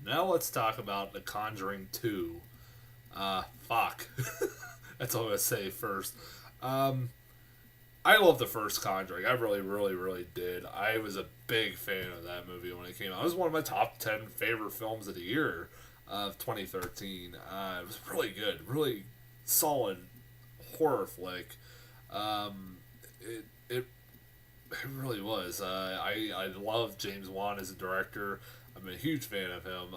Now let's talk about The Conjuring 2. Fuck. That's all I'm gonna say first. Um, I love the first Conjuring. I really, really, really did. I was a big fan of that movie when it came out. It was one of my top 10 favorite films of the year of 2013. It was really good, really solid horror flick. Um, it, it It really was. I love James Wan as a director. I'm a huge fan of him.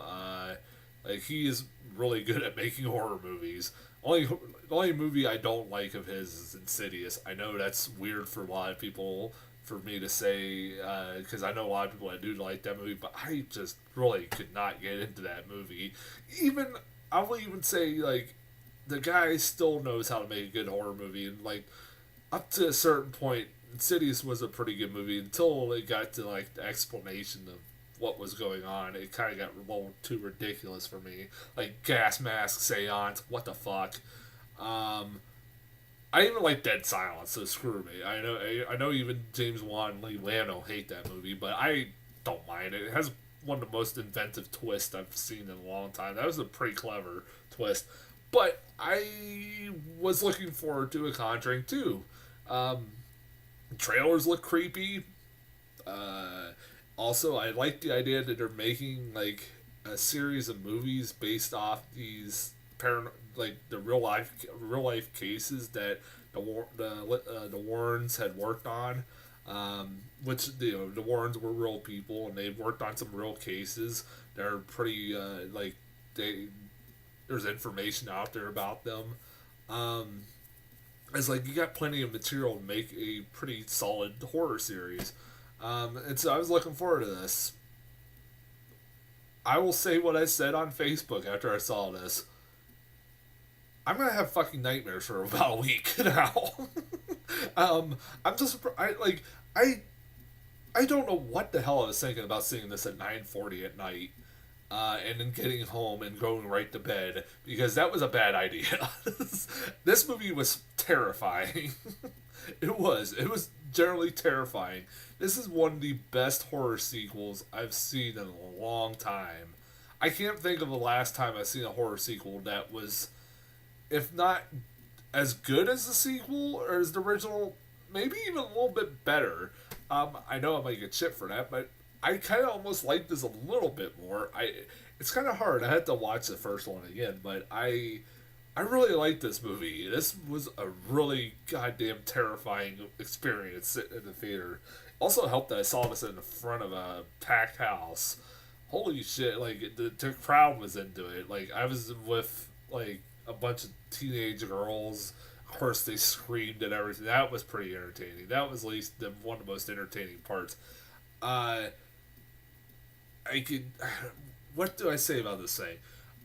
Like he is really good at making horror movies. The only movie I don't like of his is Insidious. I know that's weird for a lot of people for me to say because I know a lot of people that do like that movie, but I just really could not get into that movie. Even I will even say like the guy still knows how to make a good horror movie, and like up to a certain point, Insidious was a pretty good movie until it got to like the explanation of what was going on. It kind of got a little too ridiculous for me. Like gas mask seance, what the fuck? Um, I even like Dead Silence, so screw me. I know even James Wan and Lee Lano hate that movie, but I don't mind it. It has one of the most inventive twists I've seen in a long time. That was a pretty clever twist. But I was looking forward to a Conjuring too. Um, Trailers look creepy. Uh, Also, I like the idea that they're making like a series of movies based off these like the real life cases that the Warrens had worked on. Which the Warrens were real people and they worked on some real cases. They're pretty like they there's information out there about them. Um, it's like you got plenty of material to make a pretty solid horror series. And so I was looking forward to this. I will say what I said on Facebook after I saw this. I'm gonna have fucking nightmares for about a week now. I'm just I I don't know what the hell I was thinking about seeing this at 9:40 at night. And then getting home and going right to bed because that was a bad idea. This movie was terrifying. It was generally terrifying. This is one of the best horror sequels I've seen in a long time. I can't think of the last time I've seen a horror sequel that was, if not as good as the sequel or as the original, maybe even a little bit better. I know I might get shit for that, but I kind of almost like this a little bit more. It's kind of hard. I had to watch the first one again, but I really like this movie. This was a really goddamn terrifying experience sitting in the theater. Also helped that I saw this in the front of a packed house. Holy shit! Like the crowd was into it. Like I was with like a bunch of teenage girls. Of course, they screamed and everything. That was pretty entertaining. That was at least one of the most entertaining parts. Uh, I could. What do I say about this thing?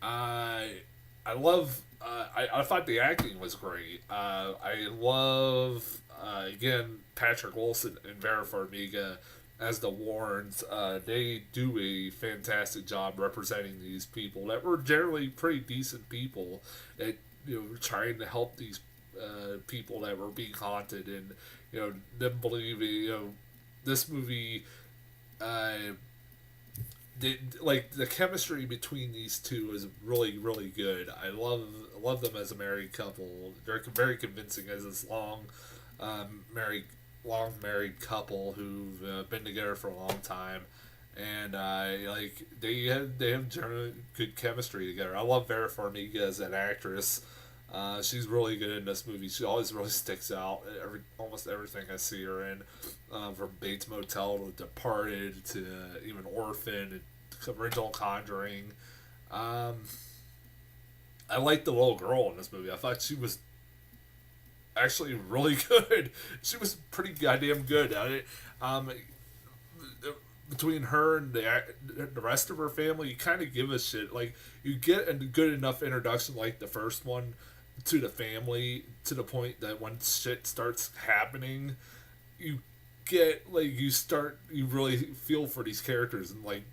I love. I thought the acting was great. I love again Patrick Wilson and Vera Farmiga as the Warrens. They do a fantastic job representing these people that were generally pretty decent people that were trying to help these people that were being haunted and them believing this movie. Uh, like the chemistry between these two is really really good. I love them as a married couple. They're very convincing as this married long married couple who've been together for a long time, and like they have generally good chemistry together. I love Vera Farmiga as an actress. She's really good in this movie. She always really sticks out. Almost everything I see her in, from Bates Motel to Departed to even Orphan and original Conjuring. Um, I liked the little girl in this movie. I thought she was actually really good. She was pretty goddamn good at it. Between her and the rest of her family, you kind of give a shit. Like you get a good enough introduction, like the first one, to the family to the point that when shit starts happening, you get like you really feel for these characters and like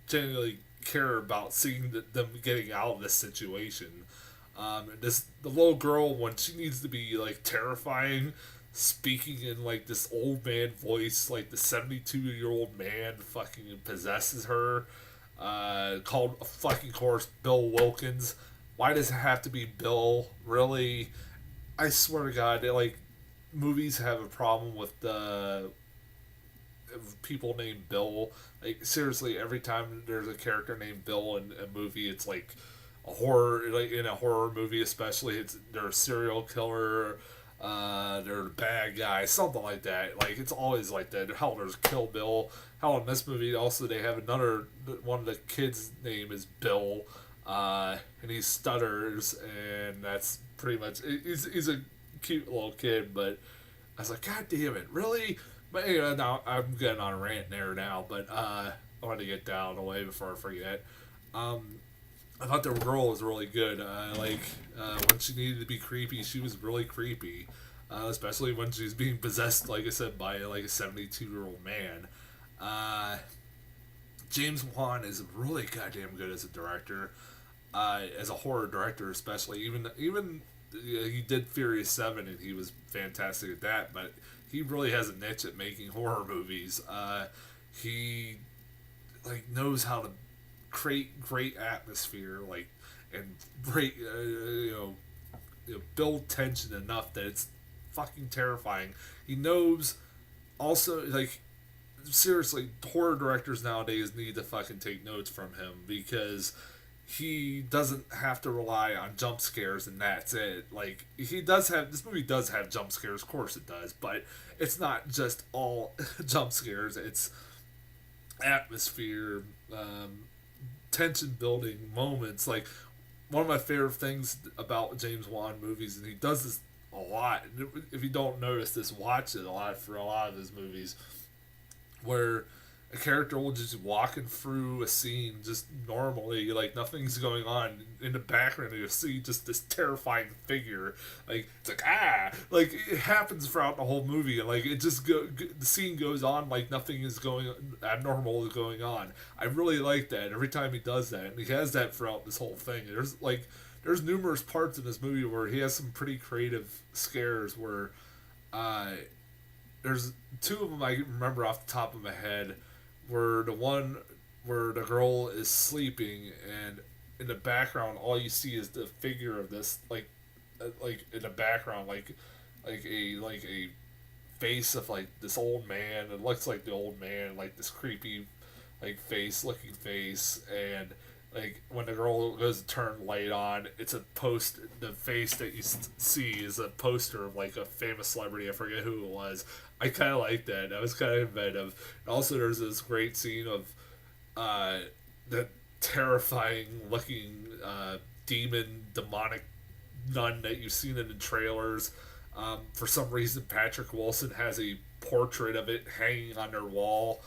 genuinely care about seeing them getting out of this situation. The little girl when she needs to be like terrifying, speaking in like this old man voice, like the 72-year-old man fucking possesses her. called a fucking course Bill Wilkins. Why does it have to be Bill? Really? I swear to God, like movies have a problem with the people named Bill. Like seriously, every time there's a character named Bill in a movie, it's like a horror. Like in a horror movie, especially, it's they're a serial killer. They're a bad guy, something like that. Like it's always like that. Hell, there's Kill Bill. Hell, in this movie, also they have another one of the kids' name is Bill, and he stutters, and that's pretty much. He's a cute little kid, but I was like, God damn it, really? But anyway, now I'm getting on a rant there now, but I want to get down the way before I forget. Um, I thought the girl was really good. When she needed to be creepy, she was really creepy, especially when she's being possessed, like I said, by like a 72-year-old man. Uh, James Wan is really goddamn good as a director, as a horror director, especially. Even he did Furious 7, and he was fantastic at that. But he really has a niche at making horror movies. He like knows how to create great atmosphere, like and great build tension enough that it's fucking terrifying. He knows also like seriously, horror directors nowadays need to fucking take notes from him because he doesn't have to rely on jump scares and that's it. Like he does have this movie does have jump scares, of course it does, but it's not just all jump scares. It's atmosphere, tension building moments. Like one of my favorite things about James Wan movies, and he does this a lot. If you don't notice this, watch it a lot for a lot of his movies, where a character will just walking through a scene just normally, like nothing's going on. In the background, you'll see just this terrifying figure. Like it's like like it happens throughout the whole movie, and like it just the scene goes on like nothing is going abnormal is going on. I really like that every time he does that, and he has that throughout this whole thing. There's numerous parts in this movie where he has some pretty creative scares where uh there's two of them I remember off the top of my head where the one where the girl is sleeping and in the background all you see is the figure of this like in the background like a face of like this old man. It looks like the old man, like this creepy like face looking face, and like when the girl goes to turn light on, it's a post. The face that you see is a poster of like a famous celebrity. I forget who it was. I kind of like that. That was kind of inventive. And also, there's this great scene of the terrifying looking demon demonic nun that you've seen in the trailers. For some reason, Patrick Wilson has a portrait of it hanging on their wall.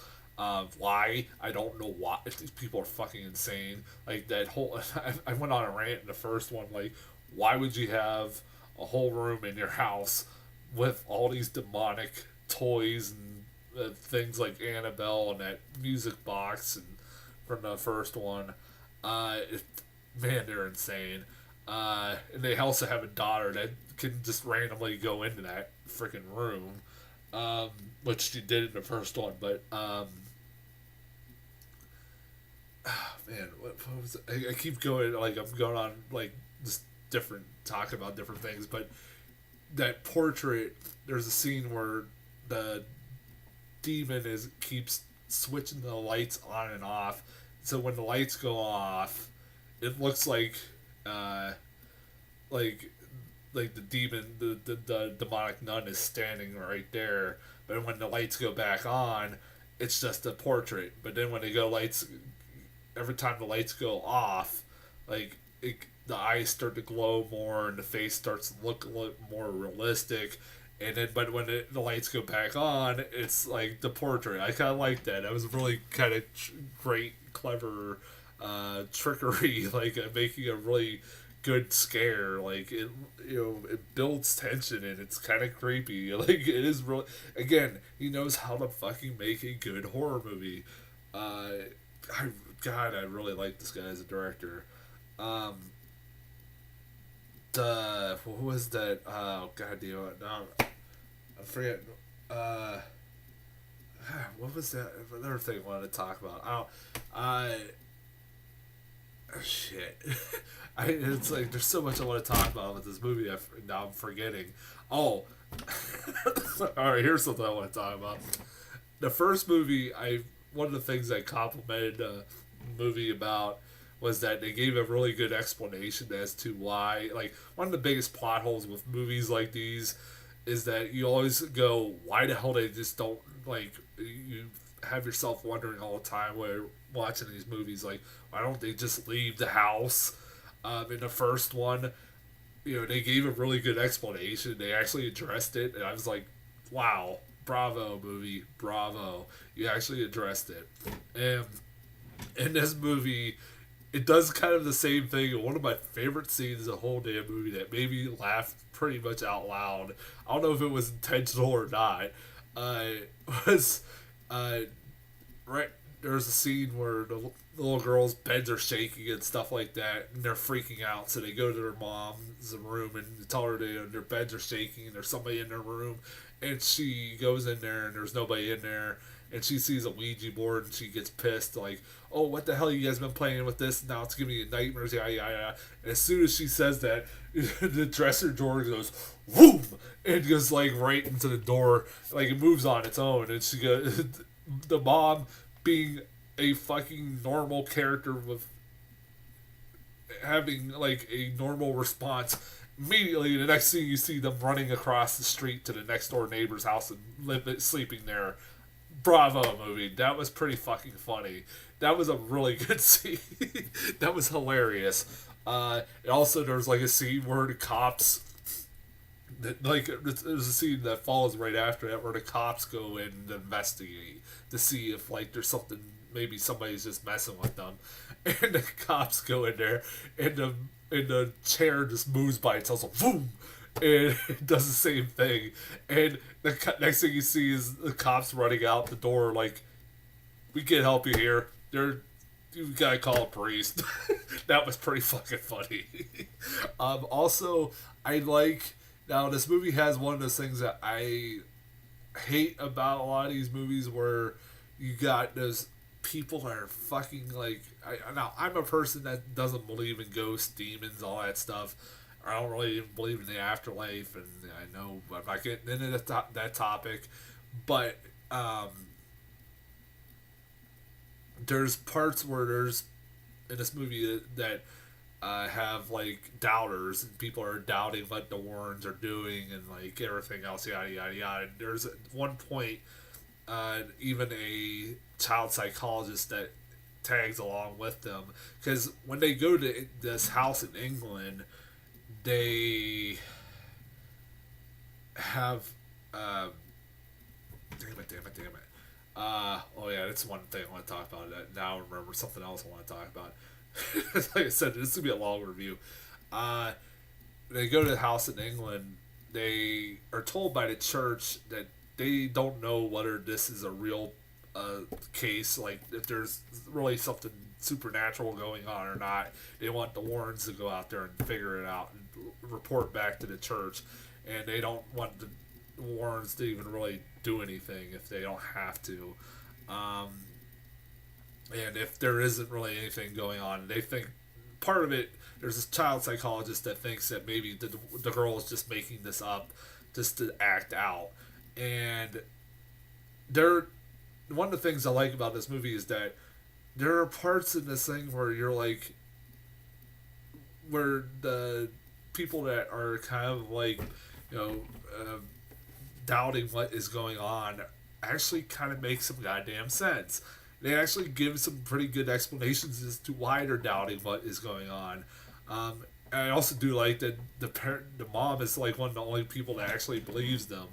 Why? I don't know why. These people are fucking insane. Like that whole. I went on a rant in the first one. Like, why would you have a whole room in your house with all these demonic toys and things like Annabelle and that music box and from the first one? It, man, they're insane. And they also have a daughter that can just randomly go into that freaking room, which she did in the first one. But man, what was it? I keep going like I'm going on like just different talking about different things, but that portrait. There's a scene where the demon keeps switching the lights on and off. So when the lights go off, it looks uh, like like the demon, the demonic nun is standing right there. But when the lights go back on, it's just a portrait. But then when they go lights, every time the lights go off, like the eyes start to glow more and the face starts to look a little more realistic. And then, but when the lights go back on, it's like the portrait. I kind of like that. That was really kind of great, clever trickery, like making a really good scare. Like it builds tension and it's kind of creepy. Like it is really. Again, he knows how to fucking make a good horror movie. I God, I really like this guy as a director. Um, what was that? Oh god damn it! No, I forget. What was that? Another thing I wanted to talk about. I don't. Shit. It's like there's so much I want to talk about with this movie. Now I'm forgetting. Oh, all right. Here's something I want to talk about. The first movie, one of the things I complimented the movie about was that they gave a really good explanation as to why. Like one of the biggest plot holes with movies like these is that you always go, why the hell they just don't like you have yourself wondering all the time while you're watching these movies, like why don't they just leave the house? In the first one, they gave a really good explanation. They actually addressed it, and I was like, wow, bravo, movie, bravo. You actually addressed it. And in this movie, it does kind of the same thing. And one of my favorite scenes of the whole damn movie that made me laugh pretty much out loud, I don't know if it was intentional or not, uh, was right there's a scene where the little girls' beds are shaking and stuff like that, and they're freaking out. So they go to their mom's room and tell her their beds are shaking and there's somebody in their room. And she goes in there and there's nobody in there. And she sees a Ouija board and she gets pissed, like, oh, what the hell you guys been playing with this? Now it's giving you nightmares, yada, yada, yada. And as soon as she says that, the dresser drawer goes, whoom! And goes, like, right into the door. Like, it moves on its own. And she goes, the mom, being a fucking normal character with having like a normal response, immediately the next thing you see them running across the street to the next door neighbor's house and sleeping there. Bravo, movie. That was pretty fucking funny. That was a really good scene. That was hilarious. Also, there was like a scene where the cops, like there's a scene that follows right after that where the cops go in and investigate to see if like there's something, maybe somebody's just messing with them, and the cops go in there and the chair just moves by itself, so boom, and it does the same thing, and the next thing you see is the cops running out the door like, we can't help you here, you gotta call a priest. That was pretty fucking funny. Also, I like, now this movie has one of those things that I hate about a lot of these movies where you got those people that are fucking like, now I'm a person that doesn't believe in ghosts, demons, all that stuff. I don't really even believe in the afterlife, and I know I'm not getting into that topic, but there's parts where there's in this movie that have like doubters, and people are doubting what the Warrens are doing and like everything else, yada yada yada. And there's at one point even a child psychologist that tags along with them, because when they go to this house in England, they have damn it. Oh yeah, that's one thing I want to talk about. Now I remember something else I want to talk about. Like I said, this is gonna be a long review. They go to the house in England. They are told by the church that they don't know whether this is a real case, like if there's really something supernatural going on or not. They want the Warrens to go out there and figure it out and report back to the church, and they don't want the Warrens to even really do anything if they don't have to. And if there isn't really anything going on, they think part of it, there's this child psychologist that thinks that maybe the girl is just making this up just to act out. And one of the things I like about this movie is that there are parts in this thing where you're like, where the people that are kind of like, doubting what is going on actually kind of make some goddamn sense. They actually give some pretty good explanations as to why they're doubting what is going on. And I also do like that the mom is like one of the only people that actually believes them,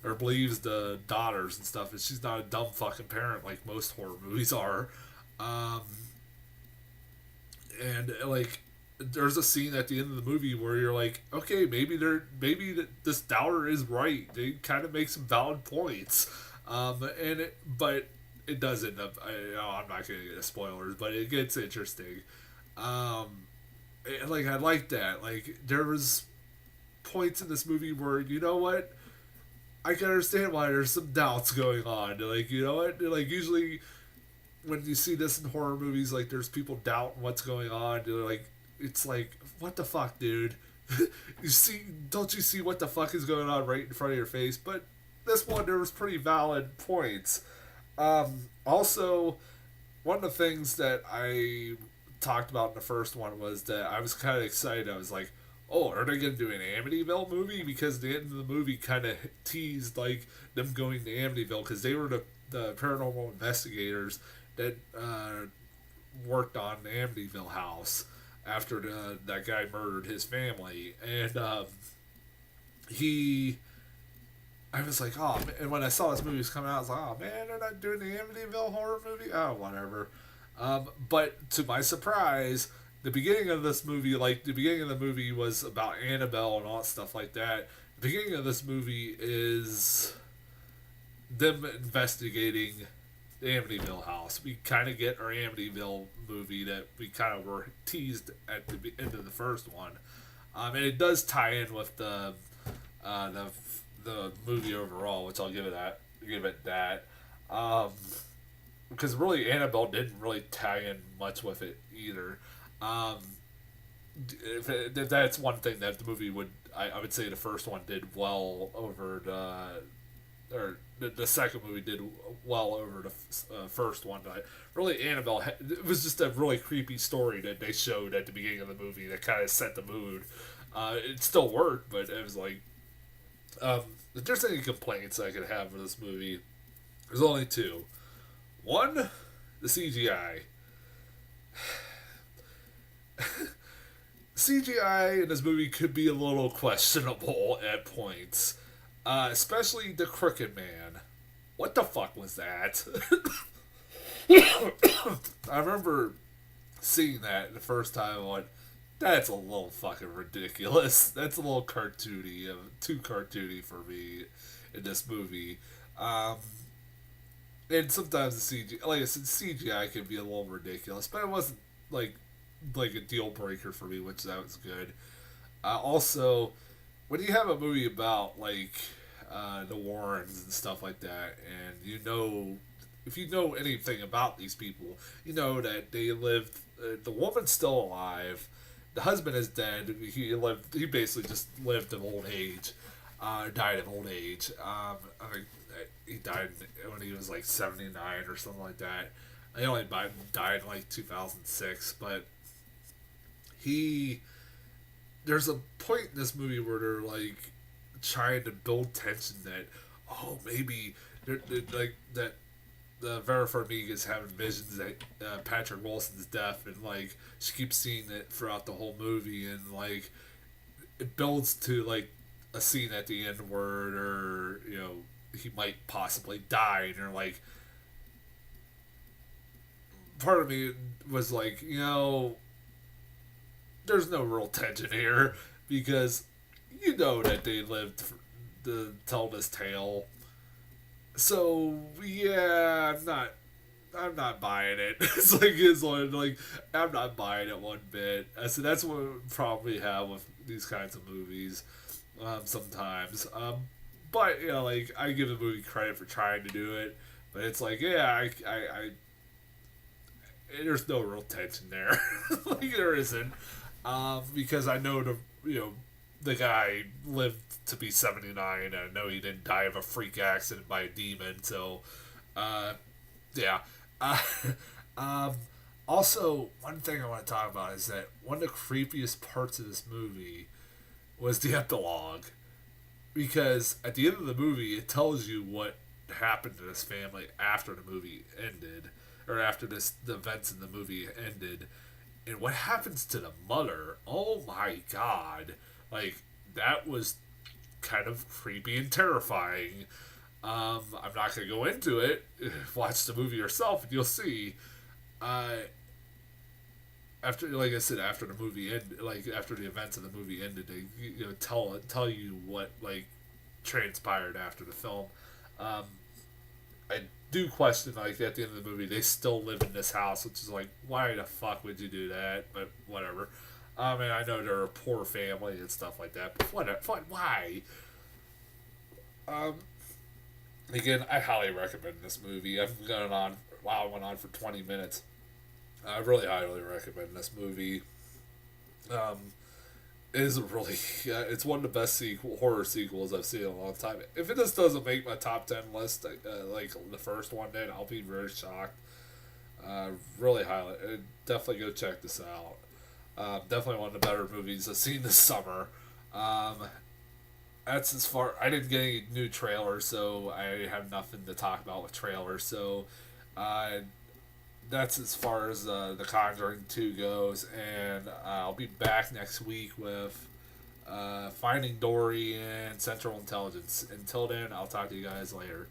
or believes the daughters and stuff, and she's not a dumb fucking parent like most horror movies are. And like, there's a scene at the end of the movie where you're like, okay, maybe this doubter is right. They kind of make some valid points. But it does end up. I'm not gonna get spoilers, but it gets interesting. And like, I like that. Like, there was points in this movie where, you know what, I can understand why there's some doubts going on. Like, you know what, like, usually when you see this in horror movies, like there's people doubting what's going on. They're like, it's like, what the fuck, dude? Don't you see what the fuck is going on right in front of your face? But this one, there was pretty valid points. Also, one of the things that I talked about in the first one was that I was kind of excited. I was like, oh, are they going to do an Amityville movie? Because the end of the movie kind of teased like them going to Amityville because they were the paranormal investigators that worked on the Amityville house after that guy murdered his family. And I was like, oh, and when I saw this movie was coming out, I was like, oh man, they're not doing the Amityville horror movie? Oh, whatever. But to my surprise, the beginning of this movie, like the beginning of the movie was about Annabelle and all that stuff like that. The beginning of this movie is them investigating the Amityville house. We kind of get our Amityville movie that we kind of were teased at the end of the first one, and it does tie in with the movie overall, which I'll give it that. Because really Annabelle didn't really tie in much with it either. If that's one thing that the movie would, I would say the first one did well over the second movie did well over the first one. But really, Annabelle, it was just a really creepy story that they showed at the beginning of the movie that kind of set the mood. It still worked, but it was like, if there's any complaints I could have with this movie, there's only two. One, the CGI. CGI in this movie could be a little questionable at points. Especially the Crooked Man. What the fuck was that? I remember seeing that the first time. I went, that's a little fucking ridiculous. That's a little cartoony, too cartoony for me in this movie. And sometimes the CGI, like I said, CGI can be a little ridiculous, but it wasn't like a deal breaker for me, which that was good. Also, when you have a movie about like the Warrens and stuff like that, and you know, if you know anything about these people, you know that they lived. The woman's still alive. The husband is dead. He basically just lived of old age. Died of old age. I think he died when he was like 79 or something like that. He only died in like 2006, but there's a point in this movie where they're like trying to build tension that, oh, maybe they're like that the Vera Farmiga's having visions that Patrick Wilson's deaf, and like she keeps seeing it throughout the whole movie, and like it builds to like a scene at the end where he might possibly die, and they're like, part of me was like, there's no real tension here because you know that they lived to tell this tale. So yeah, I'm not buying it. Like I'm not buying it one bit. I said that's what we probably have with these kinds of movies sometimes. But like I give the movie credit for trying to do it, but it's like I there's no real tension there. Like there isn't, because I know the guy lived to be 79, and I know he didn't die of a freak accident by a demon. So, yeah. Also, one thing I want to talk about is that one of the creepiest parts of this movie was the epilogue, because at the end of the movie, it tells you what happened to this family after the movie ended, or after the events in the movie ended, and what happens to the mother. Oh my god, like that was kind of creepy and terrifying. I'm not gonna go into it. Watch the movie yourself and you'll see. After, like I said, after the movie ended, like after the events of the movie ended, they tell you what like transpired after the film. I do question, like at the end of the movie, they still live in this house, which is like, why the fuck would you do that? But whatever. And I know they're a poor family and stuff like that, but why? Again, I highly recommend this movie. I've gone on Wow, it went on for 20 minutes. I really highly recommend this movie. Um, it is a really, it's one of the best horror sequels I've seen in a long time. If it just doesn't make my top 10 list, like the first one did, I'll be very shocked. Really highly, definitely go check this out. Definitely one of the better movies I've seen this summer. Um, that's as far. I didn't get any new trailers, so I have nothing to talk about with trailers. So, uh, that's as far as the Conjuring 2 goes, and I'll be back next week with Finding Dory and Central Intelligence. Until then, I'll talk to you guys later.